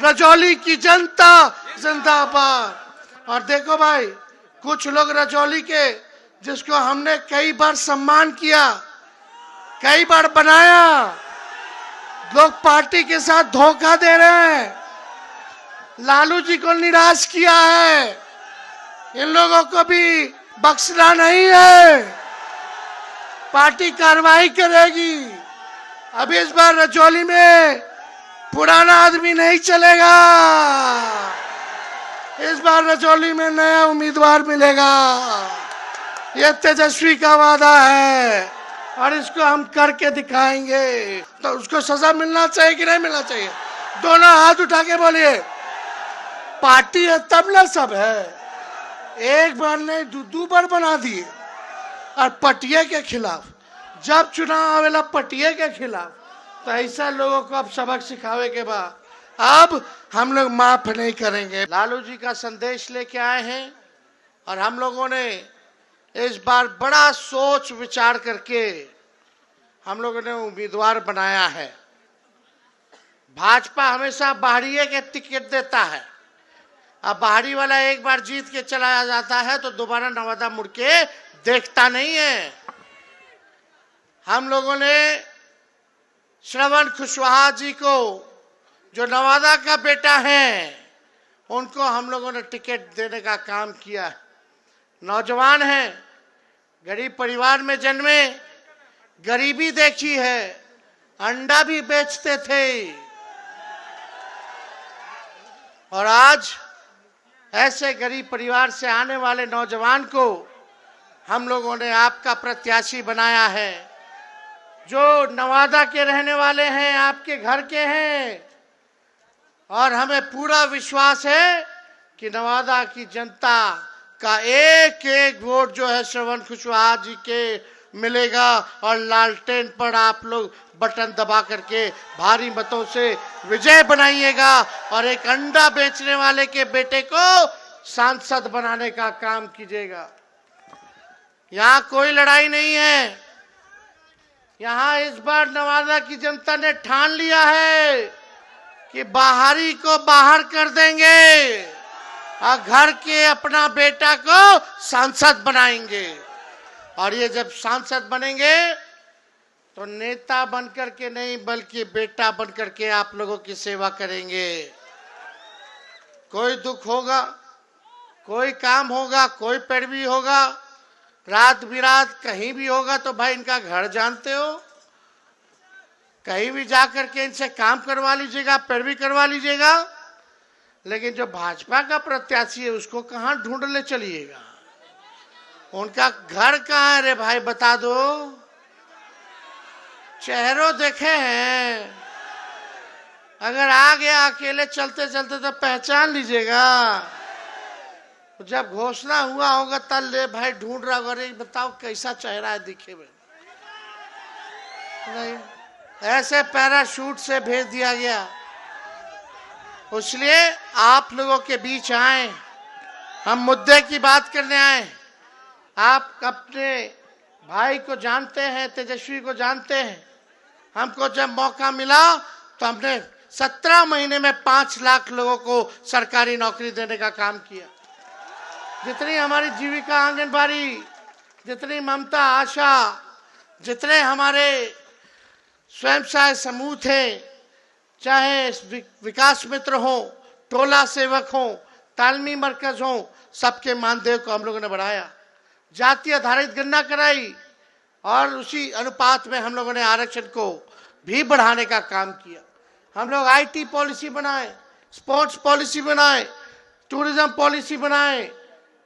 रजौली की जनता जिंदाबाद। और देखो भाई, कुछ लोग रजौली के जिसको हमने कई बार सम्मान किया, कई बार बनाया, लोग पार्टी के साथ धोखा दे रहे हैं, लालू जी को निराश किया है, इन लोगों को भी बख्शना नहीं है, पार्टी कार्रवाई करेगी। अब इस बार रजौली में पुराना आदमी नहीं चलेगा, इस बार रजौली में नया उम्मीदवार मिलेगा, यह तेजस्वी का वादा है और इसको हम करके दिखाएंगे। तो उसको सजा मिलना चाहिए कि नहीं मिलना चाहिए? दोनों हाथ उठा के बोलिए। पार्टी है तब ना सब है, एक बार नहीं दो बार बना दिए। और पटिया के खिलाफ जब चुनाव आवेला, पटिया के खिलाफ, तो ऐसा लोगों को अब सबक सिखावे के बाद अब हम लोग माफ नहीं करेंगे। लालू जी का संदेश लेके आए हैं और हम लोगों ने इस बार बड़ा सोच विचार करके हम लोगों ने उम्मीदवार बनाया है। भाजपा हमेशा बाहरिये के टिकट देता है, अब बाहरी वाला एक बार जीत के चला जाता है तो दोबारा नवादा मुड़ के देखता नहीं है। हम लोगों ने श्रवण कुशवाहा जी को, जो नवादा का बेटा है, उनको हम लोगों ने टिकट देने का काम किया। नौजवान हैं, गरीब परिवार में जन्मे, गरीबी देखी है, अंडा भी बेचते थे और आज ऐसे गरीब परिवार से आने वाले नौजवान को हम लोगों ने आपका प्रत्याशी बनाया है। जो नवादा के रहने वाले हैं, आपके घर के हैं, और हमें पूरा विश्वास है कि नवादा की जनता का एक एक वोट जो है श्रवण कुशवाहा जी के मिलेगा और लालटेन पर आप लोग बटन दबा करके भारी मतों से विजय बनाइएगा और एक अंडा बेचने वाले के बेटे को सांसद बनाने का काम कीजिएगा। यहाँ कोई लड़ाई नहीं है, यहाँ इस बार नवादा की जनता ने ठान लिया है कि बाहरी को बाहर कर देंगे और घर के अपना बेटा को सांसद बनाएंगे। और ये जब सांसद बनेंगे तो नेता बनकर के नहीं, बल्कि बेटा बनकर के आप लोगों की सेवा करेंगे। कोई दुख होगा, कोई काम होगा, कोई पैरवी होगा, रात बिरात कहीं भी होगा तो भाई इनका घर जानते हो, कहीं भी जा करके इनसे काम करवा लीजिएगा, पैरवी करवा लीजिएगा। लेकिन जो भाजपा का प्रत्याशी है उसको कहाँ ढूंढ ले चलिएगा? उनका घर कहाँ है रे भाई, बता दो। चेहरों देखे हैं, अगर आ गया अकेले चलते चलते तो पहचान लीजिएगा, जब घोषणा हुआ होगा तब ले भाई ढूंढ रहा होगा, बताओ कैसा चेहरा है दिखे में। नहीं, ऐसे पैराशूट से भेज दिया गया। इसलिए आप लोगों के बीच आए, हम मुद्दे की बात करने आए। आप अपने भाई को जानते हैं, तेजस्वी को जानते हैं। हमको जब मौका मिला तो हमने 17 महीने में 5 लाख लोगों को सरकारी नौकरी देने का काम किया। जितनी हमारी जीविका आंगनबाड़ी, जितनी ममता आशा, जितने हमारे स्वयं सहायता समूह थे, चाहे विकास मित्र हो, टोला सेवक हो, तालमी मरकज हो, सबके मानदेय को हम लोगों ने बढ़ाया। जाति आधारित गणना कराई और उसी अनुपात में हम लोगों ने आरक्षण को भी बढ़ाने का काम किया। हम लोग आईटी पॉलिसी बनाए, स्पोर्ट्स पॉलिसी बनाए, टूरिज्म पॉलिसी बनाए,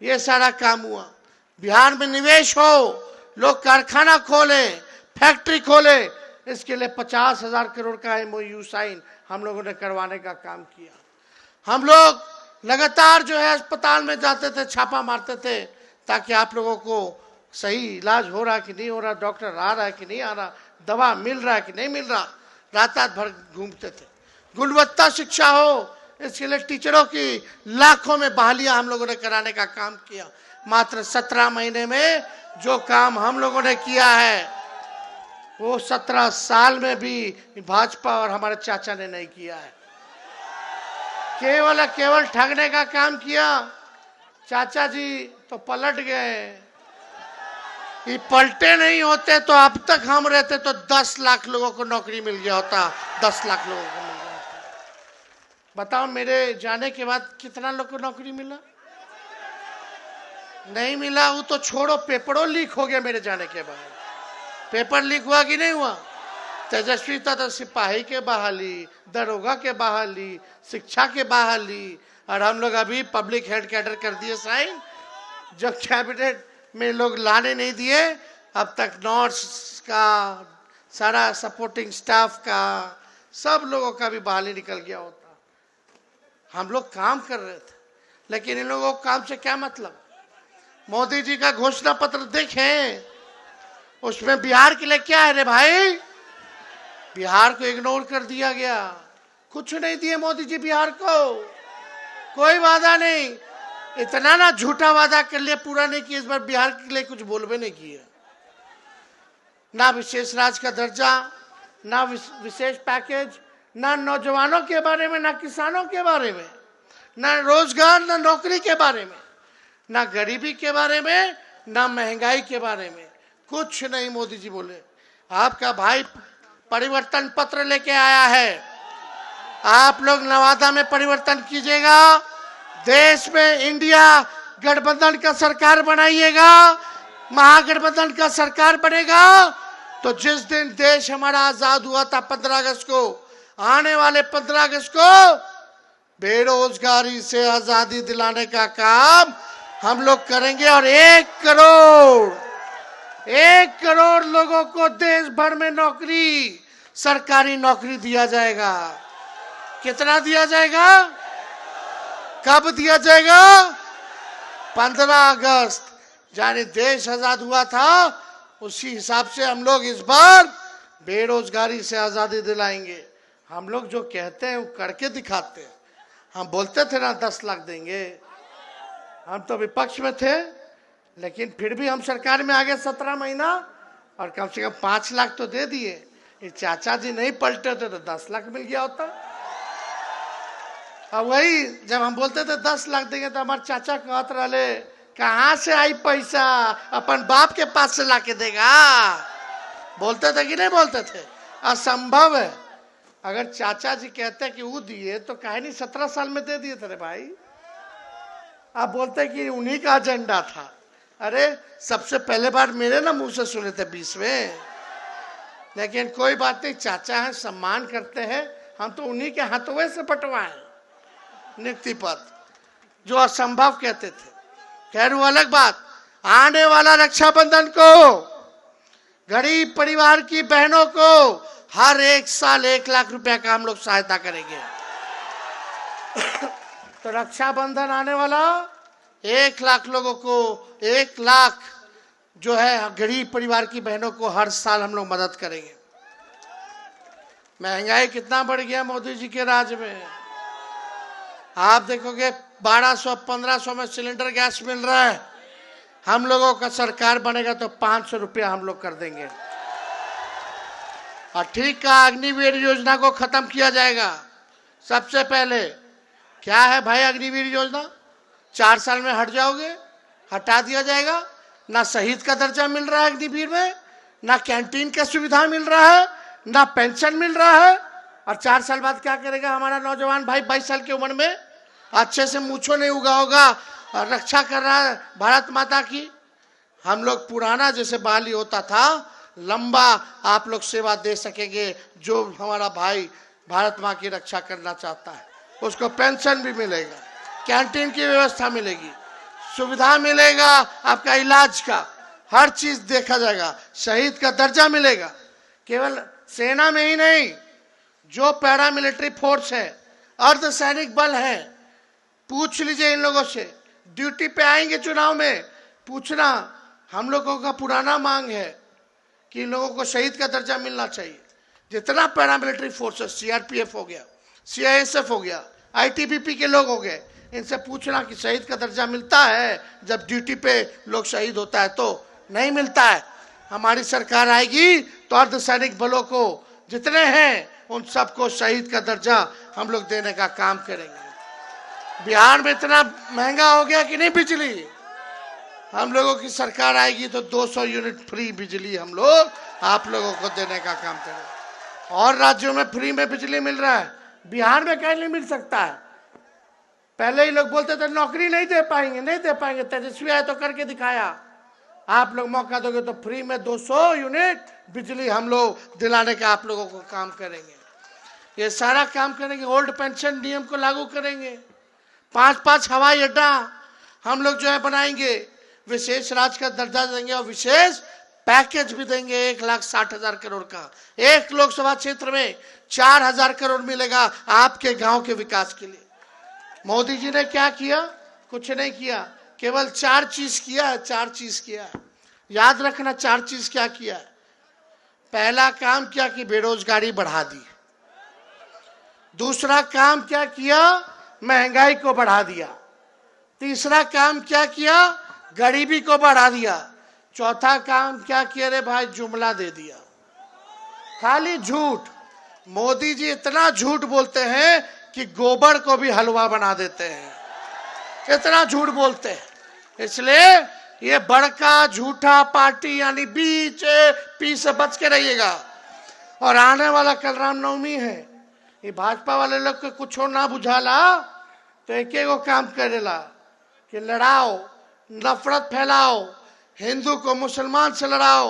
ये सारा काम हुआ। बिहार में निवेश हो, लोग कारखाना खोले, फैक्ट्री खोले, इसके लिए 50,000 करोड़ का MOU साइन हम लोगों ने करवाने का काम किया। हम लोग लगातार जो है अस्पताल में जाते थे, छापा मारते थे ताकि आप लोगों को सही इलाज हो रहा कि नहीं हो रहा, डॉक्टर आ रहा है कि नहीं आ रहा, दवा मिल रहा है कि नहीं मिल रहा, रात रात भर घूमते थे। गुणवत्ता शिक्षा हो, इसके लिए टीचरों की लाखों में बहालियां हम लोगों ने कराने का काम किया। मात्र 17 महीने में जो काम हम लोगों ने किया है वो 17 साल में भी भाजपा और हमारे चाचा ने नहीं किया है। केवल ठगने का काम किया। चाचा जी तो पलट गए। ये पलटे नहीं होते तो अब तक हम रहते तो 10 लाख लोगों को नौकरी मिल गया होता। 10 लाख लोगों को मिल गया होता। बताओ मेरे जाने के बाद कितना लोग को नौकरी मिला? नहीं मिला। वो तो छोड़ो, पेपरों लीक हो गया मेरे जाने के बाद। पेपर लीक हुआ कि नहीं हुआ? तेजस्वी तो सिपाही के बहाली, दरोगा के बहाली, शिक्षा के बहाली, और हम लोग अभी पब्लिक हेल्थ कैडर कर दिए साइन। जो कैबिनेट में लोग लाने नहीं दिए, अब तक नर्स का, सारा सपोर्टिंग स्टाफ का, सब लोगों का भी बहाली निकल गया होता। हम लोग काम कर रहे थे, लेकिन इन लोगों को काम से क्या मतलब? मोदी जी का घोषणा पत्र देखें, उसमें बिहार के लिए क्या है रे भाई? बिहार को इग्नोर कर दिया गया। कुछ नहीं दिए मोदी जी बिहार को, कोई वादा नहीं। इतना ना झूठा वादा कर लिया, पूरा नहीं किया। इस बार बिहार के लिए कुछ बोलबे नहीं किया। ना विशेष राज्य का दर्जा, ना विशेष पैकेज, ना नौजवानों के बारे में, ना किसानों के बारे में, ना रोजगार, ना नौकरी के बारे में, ना गरीबी के बारे में, ना महंगाई के बारे में। कुछ नहीं मोदी जी बोले। आपका भाई परिवर्तन पत्र लेके आया है। आप लोग नवादा में परिवर्तन कीजिएगा, देश में इंडिया गठबंधन का सरकार बनाइएगा, महागठबंधन का सरकार बनेगा। तो जिस दिन देश हमारा आजाद हुआ था 15 अगस्त को, आने वाले 15 अगस्त को बेरोजगारी से आजादी दिलाने का काम हम लोग करेंगे। और 1 करोड़ लोगों को देश भर में नौकरी, सरकारी नौकरी दिया जाएगा। कितना दिया जाएगा? कब दिया जाएगा? 15 अगस्त, यानी देश आजाद हुआ था, उसी हिसाब से हम लोग इस बार बेरोजगारी से आजादी दिलाएंगे। हम लोग जो कहते हैं वो करके दिखाते हैं। हम बोलते थे ना 10 लाख देंगे, हम तो विपक्ष में थे, लेकिन फिर भी हम सरकार में आ गए 17 महीना, और कम से कम 5 लाख तो दे दिए। ये चाचा जी नहीं पलटे थे तो 10 लाख मिल गया होता। और वही जब हम बोलते थे 10 लाख देंगे तो हमारे चाचा कहते रहे, कहाँ से आई पैसा, अपन बाप के पास से लाके देगा। बोलते थे कि नहीं बोलते थे? असंभव है। अगर चाचा जी कहते कि वो दिए तो काहे नहीं 17 साल में दे दिए थे भाई। आप बोलते कि उन्हीं का एजेंडा था। अरे सबसे पहले बार मेरे ना मुंह से सुने थे 20 में। लेकिन कोई बात नहीं, चाचा है, सम्मान करते हैं। हम तो उन्हीं के हाथों से बंटवाए नियुक्ति पद, जो असंभव कहते थे। खैर वो अलग बात। आने वाला रक्षाबंधन को गरीब परिवार की बहनों को हर 1 साल 1 लाख रुपया का हम लोग सहायता करेंगे। तो रक्षाबंधन आने वाला, 1 लाख लोगों को 1 लाख जो है गरीब परिवार की बहनों को हर साल हम लोग मदद करेंगे। महंगाई कितना बढ़ गया मोदी जी के राज में। आप देखोगे 1200-1500 में सिलेंडर गैस मिल रहा है। हम लोगों का सरकार बनेगा तो 500 रुपया हम लोग कर देंगे। और ठीक का अग्निवीर योजना को खत्म किया जाएगा। सबसे पहले क्या है भाई अग्निवीर योजना? 4 साल में हट जाओगे, हटा दिया जाएगा। ना शहीद का दर्जा मिल रहा है अग्निवीर में, ना कैंटीन का सुविधा मिल रहा है, ना पेंशन मिल रहा है। और 4 साल बाद क्या करेगा हमारा नौजवान भाई 22 साल की उम्र में? अच्छे से मूंछों नहीं उगा होगा और रक्षा कर रहा है भारत माता की। हम लोग पुराना जैसे बाली होता था, लंबा आप लोग सेवा दे सकेंगे। जो हमारा भाई भारत माँ की रक्षा करना चाहता है उसको पेंशन भी मिलेगा, कैंटीन की व्यवस्था मिलेगी, सुविधा मिलेगा, आपका इलाज का हर चीज देखा जाएगा, शहीद का दर्जा मिलेगा। केवल सेना में ही नहीं, जो पैरामिलिट्री फोर्स है, अर्धसैनिक बल है, पूछ लीजिए इन लोगों से। ड्यूटी पे आएंगे चुनाव में, पूछना। हम लोगों का पुराना मांग है कि इन लोगों को शहीद का दर्जा मिलना चाहिए। जितना पैरामिलिट्री फोर्स है, सीआरपीएफ हो गया, सीआईएसएफ हो गया, आईटीबीपी के लोग हो गए, इनसे पूछना कि शहीद का दर्जा मिलता है। जब ड्यूटी पे लोग शहीद होता है तो नहीं मिलता है। हमारी सरकार आएगी तो अर्धसैनिक बलों को जितने हैं उन सबको शहीद का दर्जा हम लोग देने का काम करेंगे। बिहार में इतना महंगा हो गया कि नहीं बिजली। हम लोगों की सरकार आएगी तो 200 यूनिट फ्री बिजली हम लोग आप लोगों को देने का काम करें। और राज्यों में फ्री में बिजली मिल रहा है, बिहार में कहीं नहीं मिल सकता है। पहले ही लोग बोलते थे नौकरी नहीं दे पाएंगे, नहीं दे पाएंगे। तेजस्वी आए तो करके दिखाया। आप लोग मौका दोगे तो फ्री में 200 यूनिट बिजली हम लोग दिलाने का आप लोगों को काम करेंगे। ये सारा काम करेंगे। ओल्ड पेंशन नियम को लागू करेंगे। 5-5 हवाई अड्डा हम लोग जो है बनाएंगे। विशेष राज्य का दर्जा देंगे और विशेष पैकेज भी देंगे 1,60,000 करोड़ का। एक लोकसभा क्षेत्र में 4,000 करोड़ मिलेगा आपके गांव के विकास के लिए। मोदी जी ने क्या किया? कुछ नहीं किया, केवल 4 चीज किया है। 4 चीज किया है, याद रखना। 4 चीज क्या किया है? पहला काम किया कि बेरोजगारी बढ़ा दी। दूसरा काम क्या किया? महंगाई को बढ़ा दिया। तीसरा काम क्या किया? गरीबी को बढ़ा दिया। चौथा काम क्या किया रे भाई? जुमला दे दिया। खाली झूठ। मोदी जी इतना झूठ बोलते हैं कि गोबर को भी हलवा बना देते हैं। इतना झूठ बोलते हैं। इसलिए ये बड़का झूठा पार्टी यानी बीजेपी से बच के रहिएगा। और आने वाला कल रामनवमी है। ये भाजपा वाले लोग को कुछ ना बुझाला तो एक वो काम करेला कि लड़ाओ, नफरत फैलाओ, हिंदू को मुसलमान से लड़ाओ,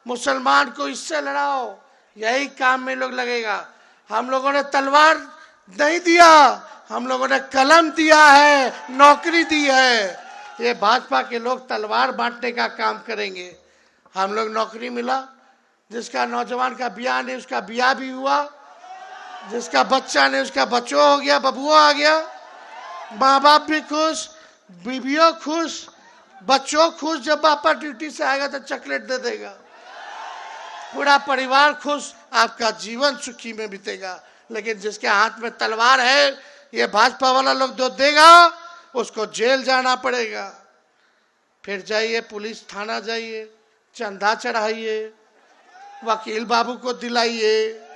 मुसलमान को इससे लड़ाओ। यही काम में लोग लगेगा। हम लोगों ने तलवार नहीं दिया, हम लोगों ने कलम दिया है, नौकरी दी है। ये भाजपा के लोग तलवार बांटने का काम करेंगे। हम लोग नौकरी मिला, जिसका नौजवान का ब्याह नहीं उसका ब्याह भी हुआ, जिसका बच्चा नहीं उसका बच्चों हो गया, बबुआ आ गया। माँ बाप भी खुश, बीवियों खुश, बच्चों खुश। जब पापा ड्यूटी से आएगा तो चॉकलेट दे देगा। पूरा परिवार खुश, आपका जीवन सुखी में बीतेगा। लेकिन जिसके हाथ में तलवार है, ये भाजपा वाला लोग जो देगा उसको जेल जाना पड़ेगा। फिर जाइए पुलिस थाना, जाइए चंदा चढ़ाइए, वकील बाबू को दिलाइए,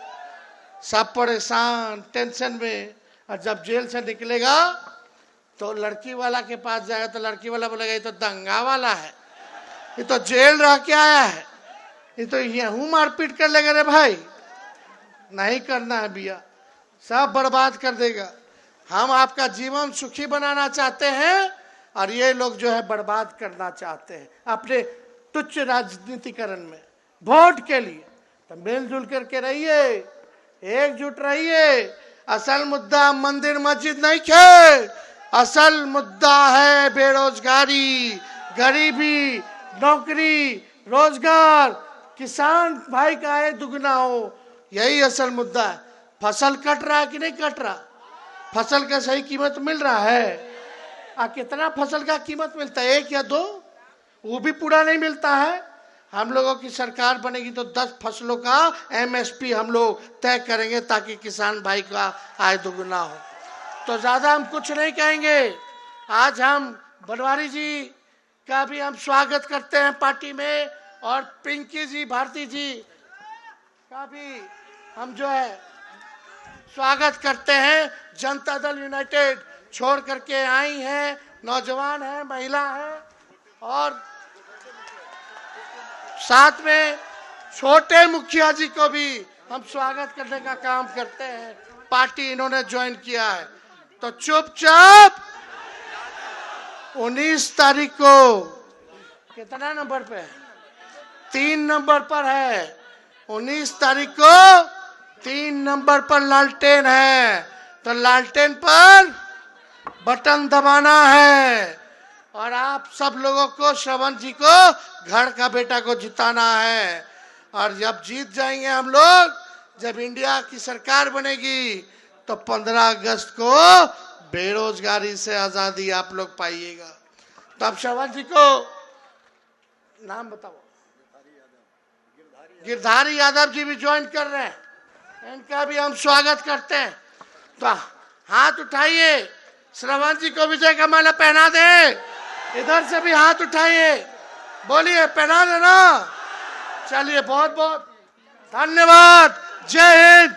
सब परेशान टेंशन में। और जब जेल से निकलेगा तो लड़की वाला के पास जाएगा तो लड़की वाला बोलेगा ये तो दंगा वाला है, ये तो जेल रह के आया है, ये तो यहूं मारपीट कर लेगा। रे भाई नहीं करना है भैया, सब बर्बाद कर देगा। हम आपका जीवन सुखी बनाना चाहते हैं और ये लोग जो है बर्बाद करना चाहते हैं अपने तुच्छ राजनीतिकरण में, वोट के लिए। तो मिलजुल करके रहिए, एकजुट रहिए। असल मुद्दा मंदिर मस्जिद नहीं है, असल मुद्दा है बेरोजगारी, गरीबी, नौकरी, रोजगार, किसान भाई का आय दुगना हो। यही असल मुद्दा है। फसल कट रहा है कि नहीं कट रहा? फसल का सही कीमत मिल रहा है? कितना फसल का कीमत मिलता है? 1 या 2? वो भी पूरा नहीं मिलता है। हम लोगों की सरकार बनेगी तो 10 फसलों का MSP हम लोग तय करेंगे ताकि किसान भाई का आय दुगुना हो। तो ज्यादा हम कुछ नहीं कहेंगे। आज हम बनवारी जी का भी हम स्वागत करते हैं पार्टी में, और पिंकी जी, भारती जी का भी हम जो है स्वागत करते हैं। जनता दल यूनाइटेड छोड़ करके आई हैं, नौजवान है, महिला है, और साथ में छोटे मुखिया जी को भी हम स्वागत करने का काम करते हैं। पार्टी इन्होंने ज्वाइन किया है। तो चुपचाप 19 तारीख को कितना नंबर पे है? 3 नंबर पर है। 19 तारीख को 3 नंबर पर लालटेन है। तो लालटेन पर बटन दबाना है और आप सब लोगों को, श्रवण जी को, घर का बेटा को जिताना है। और जब जीत जाएंगे हम लोग, जब इंडिया की सरकार बनेगी तो 15 अगस्त को बेरोजगारी से आजादी आप लोग पाइएगा। तब श्रवण जी को नाम बताओ। गिरधारी यादव जी भी ज्वाइन कर रहे हैं, इनका भी हम स्वागत करते हैं। तो हाथ उठाइए, श्रवण जी को विजय का माला पहना दे। इधर से भी हाथ उठाइए, बोलिए पहना देना। चलिए, बहुत बहुत धन्यवाद। जय हिंद।